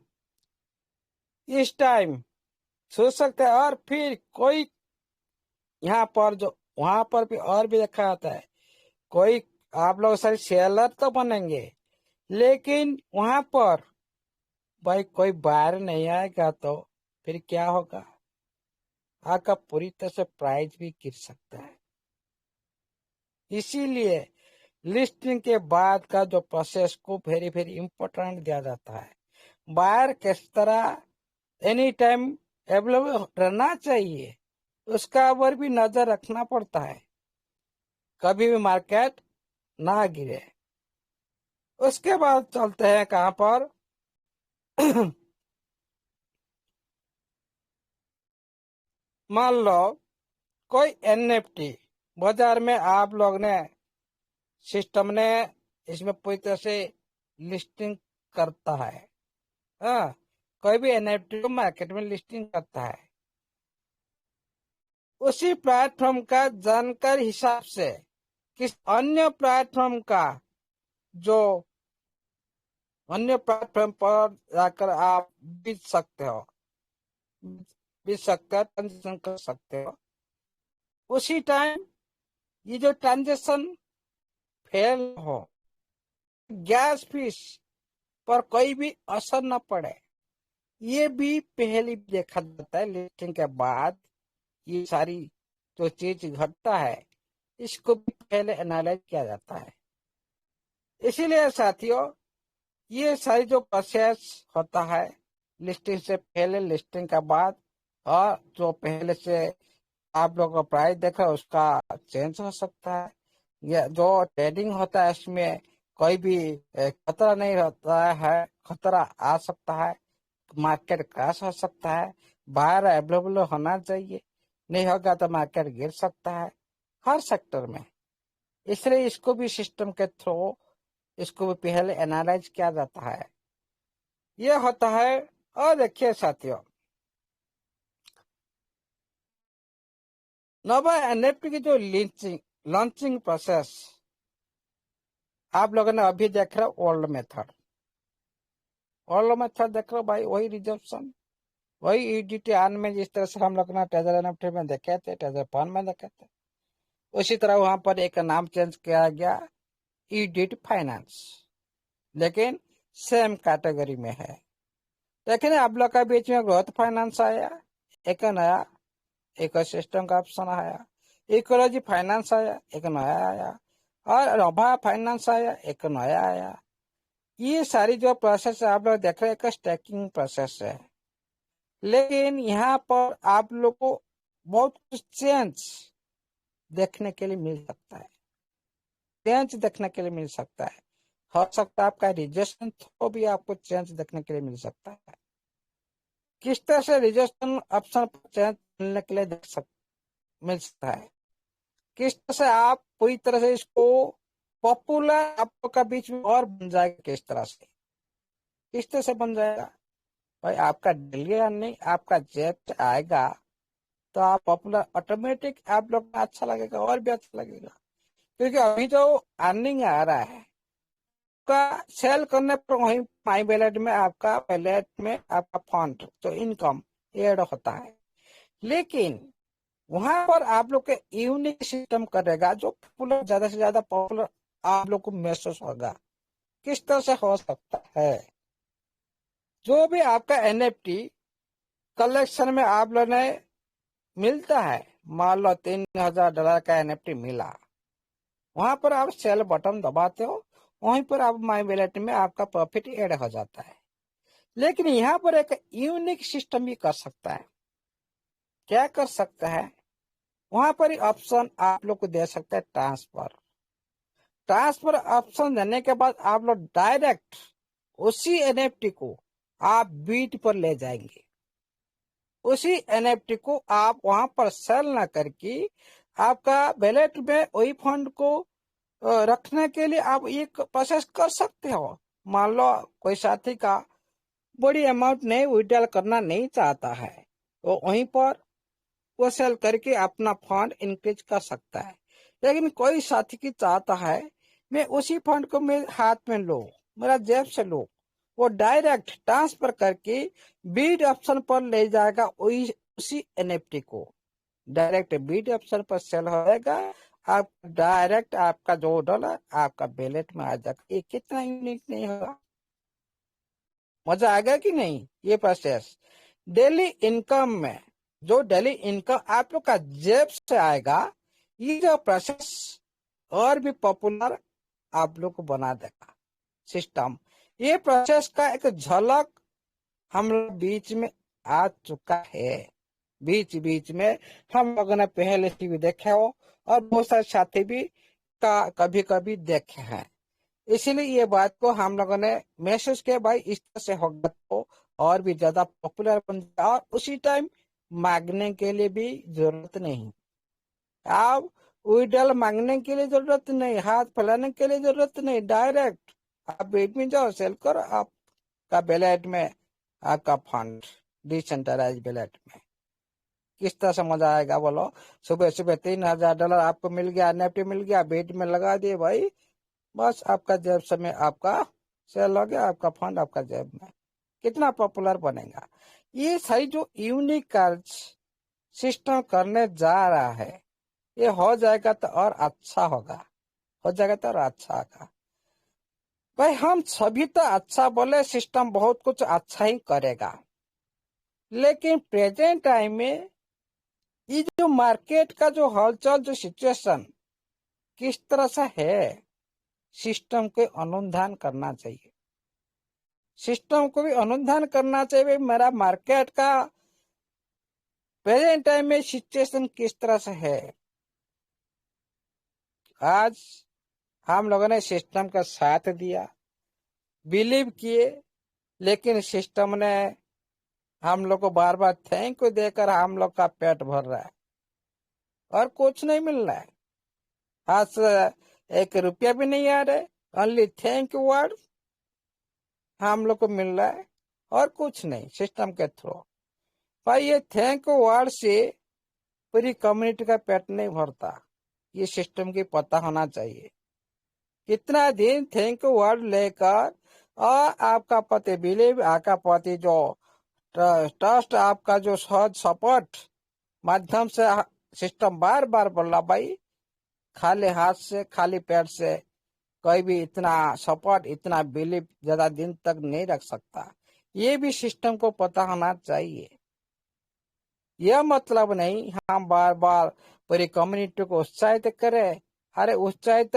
इस टाइम छू सकता है। और फिर कोई यहाँ पर जो वहां पर भी और भी देखा जाता है, कोई आप लोग सारे सेलर तो बनेंगे, लेकिन वहां पर भाई कोई बाहर नहीं आएगा तो फिर क्या होगा, आपका पूरी तरह से प्राइस भी गिर सकता है। इसीलिए लिस्टिंग के बाद का जो प्रोसेस को वेरी वेरी इंपॉर्टेंट दिया जाता है। बायर किस तरह एनी टाइम अवेलेबल रहना चाहिए, उसका ऊपर भी नजर रखना पड़ता है, कभी भी मार्केट ना गिरे। उसके बाद चलते हैं कहां पर मान लो कोई एनएफटी बाजार में आप लोग ने, सिस्टम ने इसमें पूरी तरह से लिस्टिंग करता है। हाँ, कोई भी एनएफटी को मार्केट में लिस्टिंग करता है, उसी प्लेटफॉर्म का जानकार हिसाब से किस अन्य प्लेटफॉर्म का जो अन्य प्लेटफॉर्म पर जाकर आप बेच सकते हो। भी सकते हो, ट्रांजेक्शन कर सकते हो। उसी टाइम ये जो ट्रांजेक्शन फेल हो, गैस फीस पर कोई भी असर न पड़े, ये भी पहले देखा जाता है। लिस्टिंग के बाद ये सारी जो चीज घटता है, इसको भी पहले एनालाइज किया जाता है। इसीलिए साथियों, ये सारी जो प्रोसेस होता है, लिस्टिंग से पहले, लिस्टिंग के बाद, और जो पहले से आप लोग का प्राइस देखा उसका चेंज हो सकता है। या जो ट्रेडिंग होता है इसमें कोई भी खतरा नहीं रहता है, खतरा आ सकता है, मार्केट क्रैश हो सकता है, बाहर अवेलेबल होना चाहिए, नहीं होगा तो मार्केट गिर सकता है हर सेक्टर में। इसलिए इसको भी सिस्टम के थ्रू इसको भी पहले एनालाइज किया जाता है। ये होता है। और देखिए साथियों, नवा एनएफटी की जो लॉन्चिंग प्रोसेस आप लोगों ने अभी देख रहे हो, ओल्ड मेथड देख रहे हो भाई, वही रिजर्वेशन, वही ईडीटी आन में जिस तरह से हम लोग ने ट्रेजर एनएफटी में देखे थे, ट्रेजर फंड में देखे थे, उसी तरह वहां पर एक नाम चेंज किया गया, ईडीटी फाइनेंस, लेकिन सेम कैटेगरी में है। लेकिन आप लोग का बीच में ग्रोथ फाइनेंस आया, एक नया इकोसिस्टम का ऑप्शन आया, इकोलॉजी फाइनेंस आया, एक नया आया, और नोभा फाइनेंस आया, एक नया आया। ये सारी जो प्रोसेस है आप लोग देख रहे हैं, एक स्टैकिंग प्रोसेस है। लेकिन यहाँ पर आप लोग को बहुत कुछ चेंज देखने के लिए मिल सकता है, चेंज देखने के लिए मिल सकता है। हो सकता है आपका रिजर्वेशन तो भी आपको चेंज देखने के लिए मिल सकता है। किस तरह से रिजर्वेशन ऑप्शन पर चेंज मिलने के लिए मिल सकता है, किस तरह से आप पूरी तरह से इसको पॉपुलर आप लोग का बीच में और बन जाएगा, किस तरह से बन जाएगा भाई, आपका डेली अर्निंग आपका जेब से आएगा तो आप पॉपुलर ऑटोमेटिक आप लोग को अच्छा लगेगा, और भी अच्छा लगेगा। क्योंकि अभी जो अर्निंग आ रहा है का सेल करने पर वही माई वैलेट में आपका फंड तो इनकम ऐड होता है। लेकिन वहां पर आप लोग के यूनिक सिस्टम करेगा जो पॉपुलर, ज्यादा से ज्यादा पॉपुलर आप लोग को महसूस होगा। किस तरह से हो सकता है, जो भी आपका एनएफटी कलेक्शन में आप लोग ने मिलता है, मान लो $3000 का एनएफटी मिला, वहां पर आप सेल बटन दबाते हो, वहीं पर आप माई वैलेट में आपका प्रॉफिट ऐड हो जाता है। लेकिन यहाँ पर एक यूनिक सिस्टम भी कर सकता है। क्या कर सकता है, वहां पर ऑप्शन आप लोग को दे सकता है ट्रांसफर ऑप्शन देने के बाद आप लोग डायरेक्ट उसी एनएफटी को आप बीट पर ले जाएंगे। उसी एनएफटी को आप वहां पर सेल ना करके आपका वैलेट में वही फंड को रखने के लिए आप एक प्रोसेस कर सकते हो। मान लो कोई साथी का बड़ी अमाउंट नहीं विड्रॉल करना नहीं चाहता है, तो वहीं पर वो सेल करके अपना फंड इंक्रीज कर सकता है। लेकिन कोई साथी की चाहता है मैं उसी फंड को मेरे हाथ में लो, मेरा जेब से लो, वो डायरेक्ट ट्रांसफर करके बीट ऑप्शन पर ले जाएगा, वही उसी एनएफटी को डायरेक्ट बीट ऑप्शन पर सेल होएगा, आप डायरेक्ट आपका $2 आपका वैलेट में आ जाएगा। ये कितना यूनिक नहीं होगा, मजा आएगा कि नहीं। ये प्रोसेस डेली इनकम में, जो डेली इनकम आप लोग का जेब से आएगा, ये जो प्रोसेस और भी पॉपुलर आप लोग को बना देगा सिस्टम। ये प्रोसेस का एक झलक हम लोग बीच में आ चुका है, बीच बीच में हम लोगों ने पहले से भी देखे हो, और बहुत सारे साथी भी का कभी कभी देखे हैं। इसीलिए ये बात को हम लोगों ने महसूस किया, भाई इस तरह से होगा तो और भी ज्यादा पॉपुलर बन जाए, और उसी टाइम मांगने के लिए भी जरूरत नहीं, आप विड्रॉल मांगने के लिए जरूरत नहीं, हाथ फैलाने के लिए जरूरत नहीं, डायरेक्ट आप बेट में जाओ, सेल करो, आपका वैलेट में आपका फंड डिसेंट्रलाइज वैलेट में। किस तरह से मजा आएगा बोलो, सुबह सुबह $3000 आपको मिल गया, एनएफटी मिल गया, बेट में लगा दिए भाई, बस आपका जेब समय आपका सेल हो गया, आपका फंड आपका जेब में। कितना पॉपुलर बनेगा। ये सही जो यूनिक कार्य सिस्टम करने जा रहा है, ये हो जाएगा तो और अच्छा होगा, हो जाएगा तो और अच्छा होगा। भाई हम सभी तो अच्छा बोले, सिस्टम बहुत कुछ अच्छा ही करेगा, लेकिन प्रेजेंट टाइम में ये जो मार्केट का जो हलचल, जो सिचुएशन किस तरह से है, सिस्टम को अनुसंधान करना चाहिए। सिस्टम को भी अनुसंधान करना चाहिए भाई मेरा मार्केट का प्रेजेंट टाइम में सिचुएशन किस तरह से है। आज हम लोगों ने सिस्टम का साथ दिया, बिलीव किए, लेकिन सिस्टम ने हम लोग को बार बार थैंक यू देकर हम लोग का पेट भर रहा है और कुछ नहीं मिल रहा है। हाथ से 1 रुपया भी नहीं आ रहा है, ओनली थैंक यू वर्ड हम लोग को मिल रहा है और कुछ नहीं सिस्टम के थ्रू। भाई ये थैंक यू वर्ड से पूरी कम्युनिटी का पेट नहीं भरता, ये सिस्टम की पता होना चाहिए। कितना दिन थैंक यू वर्ड लेकर और आपका पति बिलीव, आपका पति जो ट्रस्ट, आपका जो सहज सपोर्ट माध्यम से सिस्टम बार बार बोला भाई खाली हाथ से, खाली पेट से कोई भी इतना सपोर्ट, इतना बिलीव ज्यादा दिन तक नहीं रख सकता। ये भी सिस्टम को पता होना चाहिए। यह मतलब नहीं हम बार बार पूरी कम्युनिटी को उत्साहित करें। अरे उत्साहित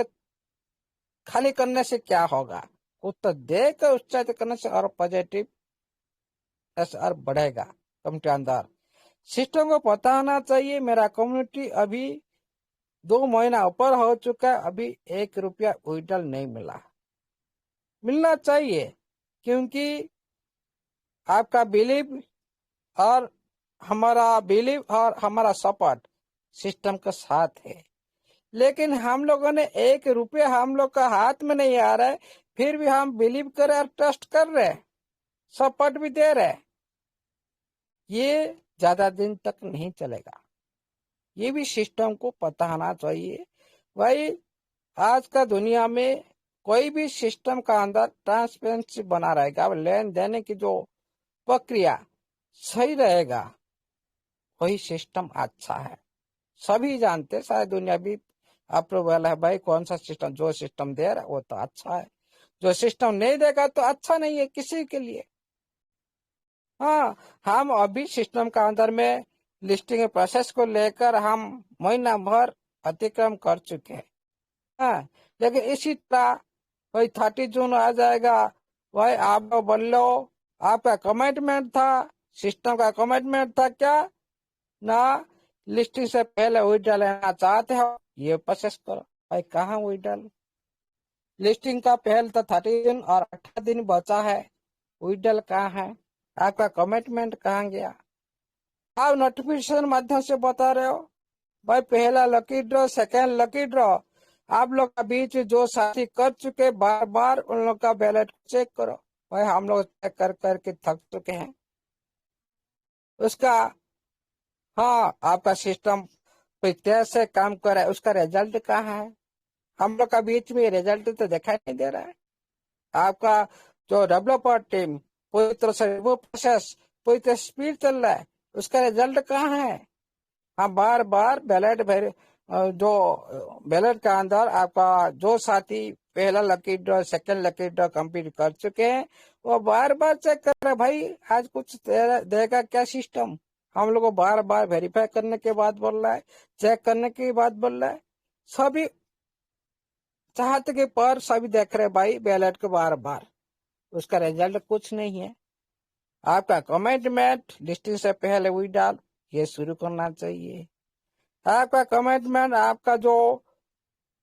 खाली करने से क्या होगा, कुछ तो देकर उत्साहित करने से और पॉजिटिव और बढ़ेगा कम्युनिटी अंदर। सिस्टम को पता होना चाहिए मेरा कम्युनिटी अभी 2 महीना ऊपर हो चुका है, अभी 1 रुपया विड्रॉल नहीं मिला, मिलना चाहिए, क्योंकि आपका बिलीव और हमारा सपोर्ट सिस्टम के साथ है। लेकिन हम लोगों ने 1 रुपया हम लोग का हाथ में नहीं आ रहा है, फिर भी हम बिलीव कर रहे और ट्रस्ट कर रहे, सपोर्ट भी दे रहे, ये ज्यादा दिन तक नहीं चलेगा। ये भी सिस्टम को पता होना चाहिए। भाई आज का दुनिया में कोई भी सिस्टम का अंदर ट्रांसपेरेंसी बना रहेगा, लेन देन की जो प्रक्रिया सही रहेगा, वही सिस्टम अच्छा है। सभी जानते, सारी दुनिया भी अप्रूवल है भाई कौन सा सिस्टम, जो सिस्टम दे रहा है वो तो अच्छा है, जो सिस्टम नहीं देगा तो अच्छा नहीं है किसी के लिए। हाँ, हम अभी सिस्टम का अंदर में लिस्टिंग प्रोसेस को लेकर हम महीना भर अतिक्रम कर चुके हैं। हाँ, लेकिन इसी तरह वही 30 जून आ जाएगा, वही आप बोल लो आपका कमिटमेंट था, सिस्टम का कमिटमेंट था क्या ना लिस्टिंग से पहले विड्रॉल लेना चाहते हो, ये प्रोसेस करो। भाई कहाँ विड्रॉल, लिस्टिंग का पहले तो 30 दिन और 18 दिन बचा है, विड्रॉल कहाँ है, आपका कमिटमेंट कहाँ गया। आप नोटिफिकेशन माध्यम से बता रहे हो भाई पहला lucky draw, second lucky draw, आप लोग का बीच जो साथी कर चुके बार बार उन लोग का बैलेट चेक करो। भाई हम लोग चेक कर करके थक चुके हैं उसका। हाँ, आपका सिस्टम तेज से काम कर रहा है, उसका रिजल्ट कहाँ है, हम लोग का बीच में रिजल्ट तो दिखाई नहीं दे रहा है। आपका जो डेवलपर टीम पूरी तरह से प्रोसेस पूरी तरह स्पीड चल रहा है, उसका रिजल्ट कहाँ है। हाँ, बार बार जो बैलेट का अंदर आपका जो साथी पहला lucky draw, second lucky draw complete कर चुके हैं, वो बार बार चेक कर रहे भाई आज कुछ देगा क्या सिस्टम। हम लोग को बार बार वेरीफाई करने के बाद बोल रहा है, चेक करने के बाद बोल रहा है, सभी चाहते के पर सभी देख रहे भाई बैलेट को बार बार, उसका रिजल्ट कुछ नहीं है। आपका कमिटमेंट लिस्टिंग से पहले विड्रॉल ये शुरू करना चाहिए। आपका कमिटमेंट, आपका जो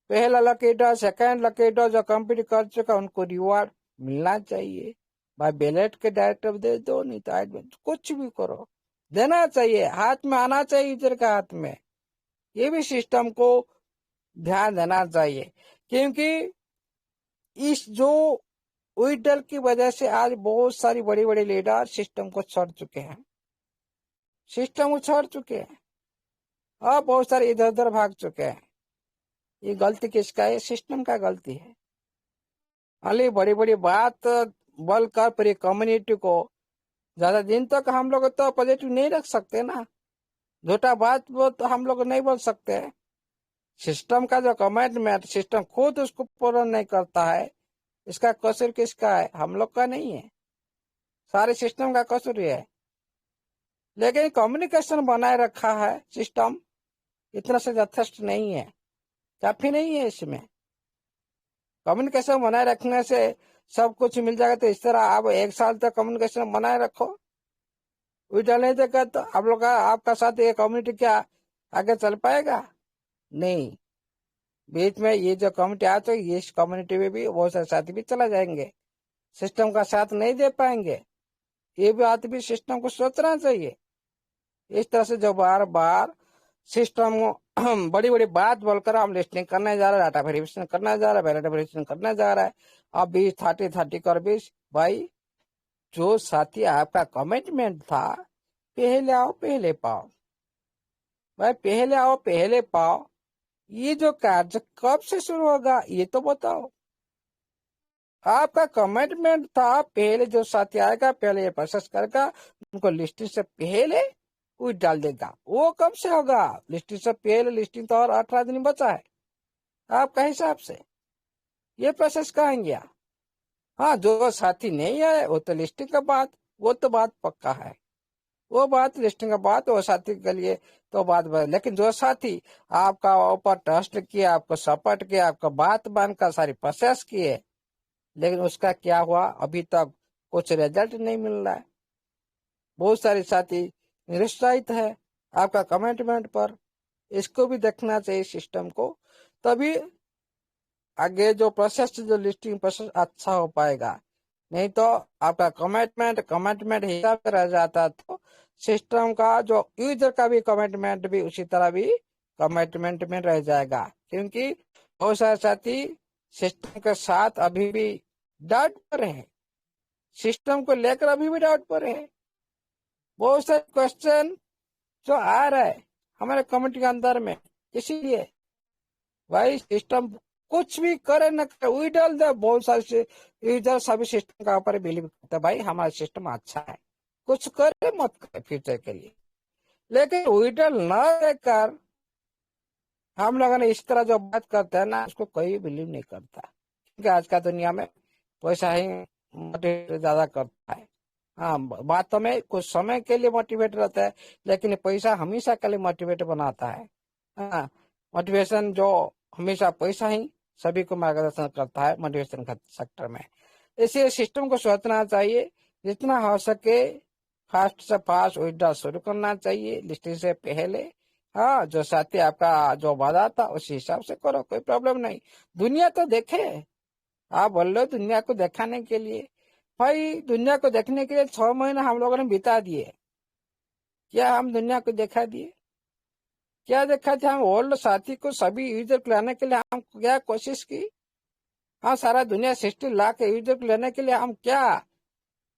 पहला lucky draw, second lucky draw जो कंप्लीट कर चुका उनको रिवार्ड मिलना चाहिए। भाई बैलेट के डायरेक्टर दे दो, नहीं तो एडमिट कुछ भी करो, देना चाहिए, हाथ में आना चाहिए यूजर का हाथ में। ये भी सिस्टम को ध्यान देना चाहिए, क्योंकि इस जो विड्रॉल की वजह से आज बहुत सारी बड़ी बड़ी लीडर सिस्टम को छोड़ चुके हैं, सिस्टम को छोड़ चुके हैं और बहुत सारे इधर उधर भाग चुके हैं। ये गलती किसका है, सिस्टम का गलती है। अली बड़ी बड़ी बात बोलकर पूरी कम्युनिटी को ज्यादा दिन तक हम लोग तो पॉजिटिव नहीं रख सकते ना, झूठा बात वो तो हम लोग नहीं बोल सकते। सिस्टम का जो कमिटमेंट सिस्टम खुद उसको पूरा नहीं करता है, इसका कसूर किसका है? हम लोग का नहीं है, सारे सिस्टम का कसूर है। लेकिन कम्युनिकेशन बनाए रखा है सिस्टम, इतना से यथेष्ट नहीं है, काफी नहीं है। इसमें कम्युनिकेशन बनाए रखने से सब कुछ मिल जाएगा। तो इस तरह आप 1 साल तक कम्युनिकेशन बनाए रखो, उल्टा नहीं देगा तो आप लोग का आपका साथ ये कम्युनिटी क्या आगे चल पाएगा? नहीं। बीच में ये जो कम्युनिटी आ तो इस कम्युनिटी में भी बहुत सारे साथी भी चला जाएंगे, सिस्टम का साथ नहीं दे पाएंगे। ये बात भी सिस्टम को सोचना चाहिए। इस तरह से जो बार बार सिस्टम बड़ी बड़ी बात बोलकर हम लिस्टिंग करने जा रहे हैं, डाटा वेरिफिकेशन करने जा रहे हैं, डाटा वेरिफिकेशन करने जा रहा है, अब 20 30 कर 20। भाई जो साथी आपका कमिटमेंट था, पहले आओ पहले पाओ, भाई पहले आओ पहले पाओ, ये जो कार्य कब से शुरू होगा ये तो बताओ। आपका कमिटमेंट था पहले जो साथी आएगा पहले ये प्रोसेस करेगा, उनको लिस्टिंग से पहले वो डाल देगा। वो कब से होगा? लिस्टिंग से पहले, लिस्टिंग तो और 18 दिन बचा है आपका हिसाब से, ये प्रोसेस कहाँ गया? हाँ, जो साथी नहीं आए वो तो लिस्टिंग का बात, वो तो बात पक्का है, वो बात लिस्टिंग का बात, वो साथी के लिए तो बात। लेकिन जो साथी आपका ऊपर ट्रस्ट किया, आपको सपोर्ट किया, आपका बात मानकर सारी प्रोसेस किए, लेकिन उसका क्या हुआ? अभी तक कुछ रिजल्ट नहीं मिल रहा है। बहुत सारे साथी निरुत्साहित है आपका कमिटमेंट पर, इसको भी देखना चाहिए सिस्टम को, तभी आगे जो प्रोसेस, जो लिस्टिंग प्रोसेस अच्छा हो पाएगा। नहीं तो आपका कमिटमेंट हिसाब से रह जाता तो सिस्टम का जो यूजर का भी कमिटमेंट भी उसी तरह भी कमिटमेंट में रह जाएगा। क्योंकि बहुत सारे साथी सिस्टम के साथ अभी भी डाउट पर है, सिस्टम को लेकर अभी भी डाउट पर है। बहुत सारे क्वेश्चन जो आ रहा है हमारे कम्युनिटी के अंदर में, इसीलिए भाई सिस्टम कुछ भी करे न करे वही डाल दे। बहुत सारे यूजर सभी सिस्टम का ऊपर बिलीव करते हैं, भाई हमारा सिस्टम अच्छा है, कुछ करे मत करे फ्यूचर के लिए। लेकिन विडल न देकर हम लोगों ने इस तरह जो बात करते हैं ना, उसको कोई बिलीव नहीं करता। क्योंकि आज का दुनिया में पैसा ही मोटिवेट ज्यादा करता है। हाँ, बातों में कुछ समय के लिए मोटिवेट रहता है, लेकिन पैसा हमेशा के लिए मोटिवेट बनाता है। हाँ, मोटिवेशन जो हमेशा पैसा ही सभी को मार्गदर्शन करता है मोटिवेशन सेक्टर में। इसलिए सिस्टम को सोचना चाहिए, जितना हो सके फास्ट से फास्ट विड्रॉ शुरू करना चाहिए लिस्टिंग से पहले। हाँ, जो साथी आपका जो वादा था उसी हिसाब से करो, कोई प्रॉब्लम नहीं। दुनिया तो देखे, आप बोल रहे हो दुनिया को दिखाने के लिए, भाई दुनिया को देखने के लिए 6 महीने हम लोगों ने बिता दिए। क्या हम दुनिया को दिखा दिए? क्या देखा था? हम ओल्ड साथी को सभी यूजर को लाने के लिए हम क्या कोशिश की? हाँ, सारा दुनिया 60 लाख यूजर को लेने के लिए हम क्या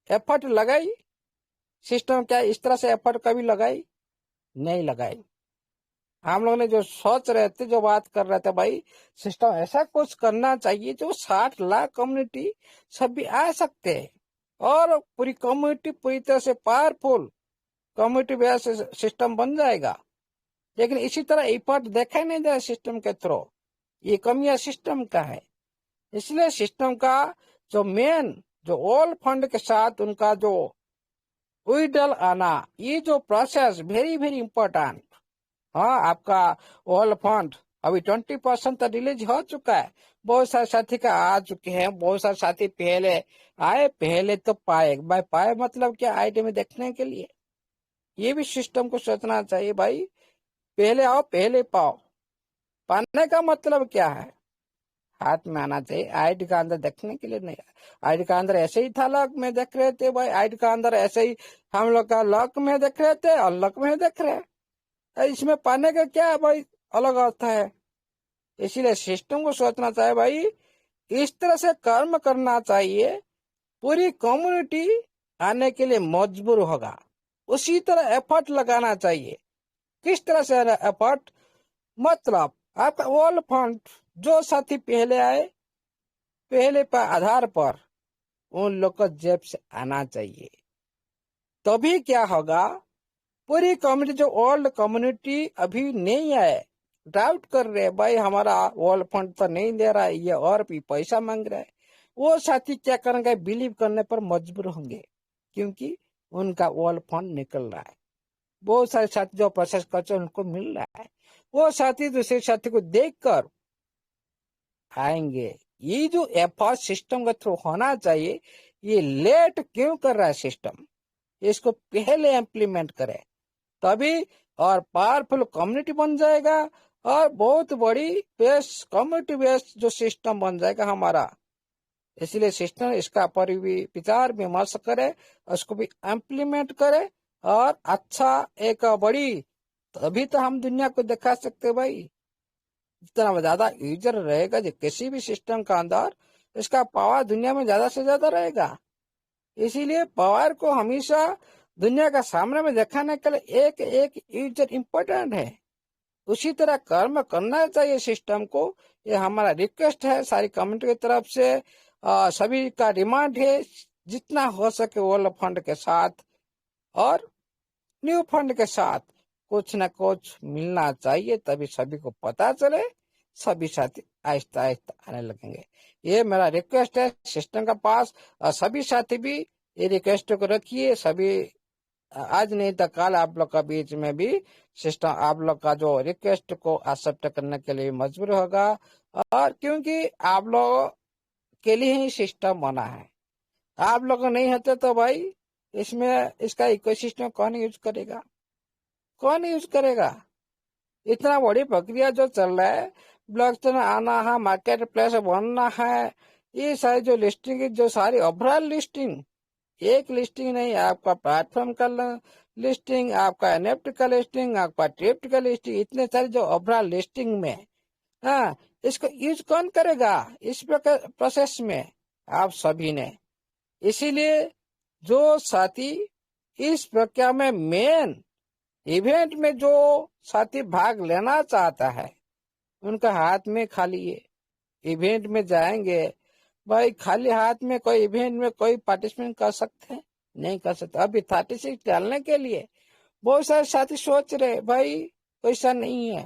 एफर्ट लगाई? सिस्टम क्या इस तरह से एफर्ट कभी लगाई? नहीं लगाई। हम लोग ने जो सोच रहे थे, जो बात कर रहे थे, भाई सिस्टम ऐसा कुछ करना चाहिए जो 60 लाख कम्युनिटी सभी आ सकते हैं और पूरी कम्युनिटी पूरी तरह से पावरफुल कम्युनिटी बेस्ड सिस्टम बन जाएगा। लेकिन इसी तरह एफर्ट देखा नहीं जाए सिस्टम के थ्रू, ये कमियां सिस्टम का है। इसलिए सिस्टम का जो मेन जो ऑल फंड के साथ उनका जो विड्रॉल आना, ये जो प्रोसेस वेरी वेरी इंपॉर्टेंट। हाँ, आपका ऑल फंड अभी 20% तो रिलीज हो चुका है, बहुत सारे साथी का आ चुके हैं, बहुत सारे साथी पहले आए, पहले तो पाए। भाई पाए मतलब क्या? आईडी में देखने के लिए। ये भी सिस्टम को सोचना चाहिए, भाई पहले आओ पहले पाओ। पाने का मतलब क्या है? हाथ में आना चाहिए, आईडी का अंदर देखने के लिए नहीं। आईडी का अंदर ऐसे ही था, लॉक में देख रहे थे भाई, आईडी का अंदर ऐसे ही हम लोग का लॉक में देख रहे थे और लॉक में देख रहे हैं। इसमें पाने का क्या है भाई? अलग अर्थ है। इसीलिए सिस्टम को सोचना चाहिए, भाई इस तरह से कर्म करना चाहिए, पूरी कम्युनिटी आने के लिए मजबूर होगा, उसी तरह एफर्ट लगाना चाहिए। किस तरह से एफर्ट? मतलब आपका ऑल फंड जो साथी पहले आए, पहले पर आधार पर उन लोग को जेब से आना चाहिए। तभी क्या होगा, पूरी कम्युनिटी जो ओल्ड कम्युनिटी अभी नहीं आए, डाउट कर रहे हैं भाई हमारा वर्ल्ड फंड तो नहीं दे रहा है, ये और भी पैसा मांग रहा है, वो साथी क्या करेंगे, बिलीव करने पर मजबूर होंगे, क्योंकि उनका वर्ल्ड फंड निकल रहा है। बहुत सारे साथी जो प्रोसेस करते हैं उनको मिल रहा है, वो साथी दूसरे साथी को देखकर आएंगे। ये जो एफर्ट सिस्टम के थ्रू होना चाहिए, ये लेट क्यों कर रहा है सिस्टम, इसको पहले इम्प्लीमेंट करे, तभी और पावरफुल कम्युनिटी बन जाएगा और बहुत बड़ी बेस कम्युनिटी बेस्ड जो सिस्टम बन जाएगा हमारा। इसलिए सिस्टम इसका पर भी विचार विमर्श करे, उसको भी इम्प्लीमेंट करे और अच्छा एक बड़ी, तभी तो हम दुनिया को दिखा सकते भाई। जितना ज्यादा यूजर रहेगा जो किसी भी सिस्टम का अंदर, इसका पावर दुनिया में ज्यादा से ज्यादा रहेगा। इसीलिए पावर को हमेशा दुनिया का सामने में दिखाने के लिए एक एक यूजर इम्पोर्टेंट है। उसी तरह कर्म करना चाहिए सिस्टम को, ये हमारा रिक्वेस्ट है सारी कम्युनिटी की तरफ से। सभी का डिमांड है, जितना हो सके वर्ल्ड फंड के साथ और न्यू फंड के साथ कुछ न कुछ मिलना चाहिए, तभी सभी को पता चले, सभी साथी आहिस्ता आहिस्ता आने लगेंगे। ये मेरा रिक्वेस्ट है सिस्टम का पास, और सभी साथी भी ये रिक्वेस्ट को रखिए। सभी आज नहीं तो कल आप लोग का बीच में भी सिस्टम आप लोग का जो रिक्वेस्ट को एक्सेप्ट करने के लिए मजबूर होगा, और क्योंकि आप लोग के लिए ही सिस्टम बना है। आप लोग नहीं होते तो भाई इसमें इसका इकोसिस्टम कौन यूज करेगा, कौन यूज करेगा। इतना बड़ी प्रक्रिया जो चल रहा है, ब्लॉकचेन आना है, मार्केट प्लेस बनना है, ये सारी जो लिस्टिंग, जो सारी ओवरऑल लिस्टिंग, एक लिस्टिंग नहीं, आपका प्लेटफॉर्म का लिस्टिंग, आपका एनएफटी का लिस्टिंग, आपका ट्रिप्ट का लिस्टिंग, इतने सारे जो ओवरऑल लिस्टिंग में, हाँ, इसको यूज कौन करेगा इस प्रोसेस में, आप सभी ने। इसीलिए जो साथी इस प्रक्रिया में मेन इवेंट में जो साथी भाग लेना चाहता है, उनका हाथ में खाली है। इवेंट में जाएंगे भाई खाली हाथ में, कोई इवेंट में कोई पार्टिसिपेट कर सकते हैं, नहीं कर सकते। अभी 36 डालने के लिए बहुत सारे साथी सोच रहे भाई पैसा नहीं है,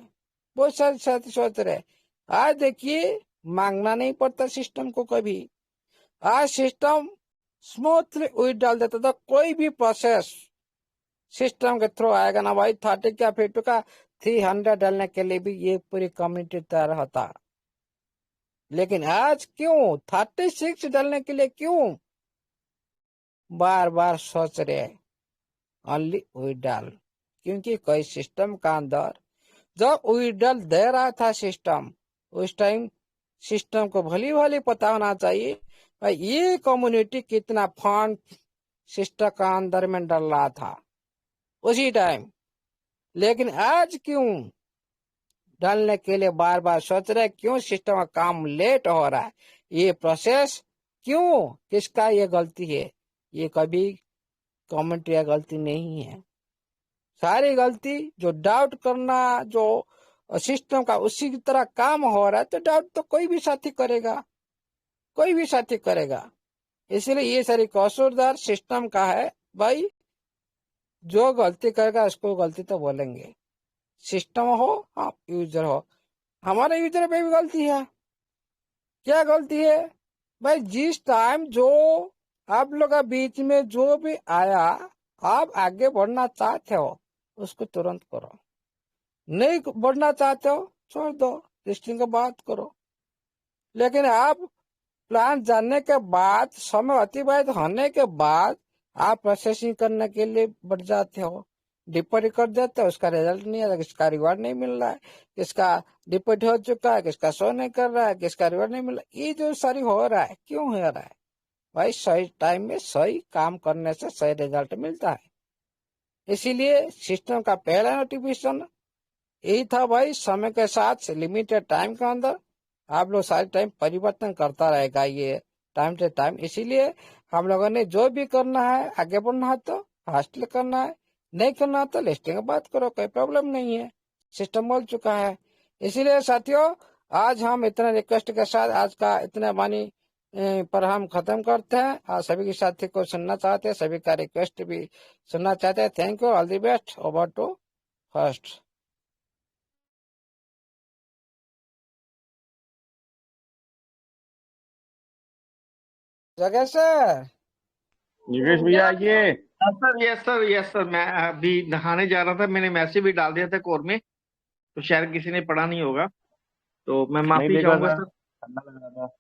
बहुत सारे साथी सोच रहे। आज देखिए मांगना नहीं पड़ता सिस्टम को कभी, आज सिस्टम स्मूथली उड़ डाल देता था। कोई भी प्रोसेस सिस्टम के थ्रू आएगा ना भाई, 30 का 50 का 300 डालने के लिए भी ये पूरी कम्युनिटी तैयार होता। लेकिन आज क्यों 36 डालने के लिए क्यों बार बार सोच रहे ओनली विड्रॉल, क्योंकि कोई सिस्टम का अंदर जब विड्रॉल दे रहा था सिस्टम, उस टाइम सिस्टम को भली भली पता होना चाहिए भाई ये कम्युनिटी कितना फंड सिस्टम का अंदर में डाल रहा था उसी टाइम। लेकिन आज क्यों डालने के लिए बार बार सोच रहे, क्यों सिस्टम का काम लेट हो रहा है, ये प्रोसेस क्यों, किसका ये गलती है? ये कभी कम्युनिटी का गलती नहीं है, सारी गलती जो डाउट करना जो सिस्टम का उसी की तरह काम हो रहा है, तो डाउट तो कोई भी साथी करेगा, कोई भी साथी करेगा। इसलिए ये सारी कसूरदार सिस्टम का है भाई, जो गलती करेगा उसको गलती तो बोलेंगे, सिस्टम हो आप यूजर हो। हमारे यूजर पे भी गलती है। क्या गलती है भाई? जिस टाइम जो आप लोग का बीच में जो भी आया, आप आगे बढ़ना चाहते हो उसको तुरंत करो, नहीं बढ़ना चाहते हो छोड़ दो, लिस्टिंग की बात करो। लेकिन आप प्लान जानने के बाद, समय अतिबाहित होने के बाद आप प्रोसेसिंग करने के लिए बढ़ जाते हो, डिपॉजिट कर देते हो, उसका रिजल्ट नहीं आता, किसका रिवार्ड नहीं मिल रहा है, किसका डिपॉजिट हो चुका है, किसका शो नहीं कर रहा है, किसका रिवार्ड नहीं मिल रहा है। ये जो सारी हो रहा है क्यों हो रहा है भाई? सही टाइम में सही काम करने से सही रिजल्ट मिलता है। इसीलिए सिस्टम का पहला नोटिफिकेशन यही था भाई, समय के साथ लिमिटेड टाइम के अंदर आप लोग सारे टाइम परिवर्तन करता रहेगा ये टाइम से टाइम। इसीलिए हम लोगों ने जो भी करना है, आगे बढ़ना है तो फास्ट करना है, नहीं करना है तो लिस्टिंग की बात करो, कोई प्रॉब्लम नहीं है, सिस्टम बोल चुका है। इसीलिए साथियों आज हम इतने रिक्वेस्ट के साथ आज का इतने मानी यहीं पर हम खत्म करते हैं। और सभी के साथी को सुनना चाहते हैं, सभी का रिक्वेस्ट भी सुनना चाहते हैं। Thank you, all the best. Over to first. जगह सर, योगेश भैया आइए। यस सर, मैं अभी नहाने जा रहा था, मैंने मैसेज भी डाल दिया था कोर में, तो शायद किसी ने पढ़ा नहीं होगा, तो मैं नहीं माफी देखा चाहूंगा था, सर। ठंडा लग रहा था।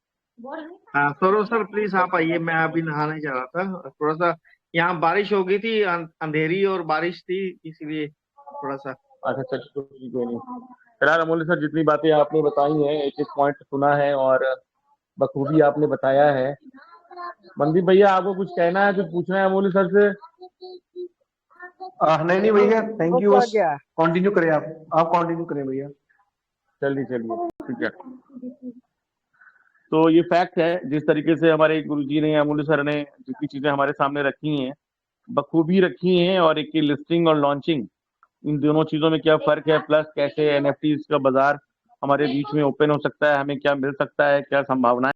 हाँ सर प्लीज आप आइए, मैं अभी नहाने जा रहा था, थोड़ा सा यहाँ बारिश हो गई थी, अंधेरी और बारिश थी, इसलिए थोड़ा सा। अच्छा चल, कोई नहीं। फिलहाल अमूल्य सर, जितनी बातें आपने बताई हैं, एक एक पॉइंट सुना है और बखूबी आपने बताया है। मनदीप भैया, आपको कुछ कहना है, कुछ पूछना है अमूल्य सर से? नहीं भैया, वो थैंक यू, क्या बस गया? कंटिन्यू करें आप कंटिन्यू करें भैया। चलिए चलिए, ठीक है। तो ये फैक्ट है, जिस तरीके से हमारे गुरुजी ने, अमूल्य सर ने जितनी चीजें हमारे सामने रखी हैं, बखूबी रखी हैं। और एक की लिस्टिंग और लॉन्चिंग, इन दोनों चीजों में क्या फर्क है, प्लस कैसे एनएफटी का बाजार हमारे बीच में ओपन हो सकता है, हमें क्या मिल सकता है, क्या संभावनाएं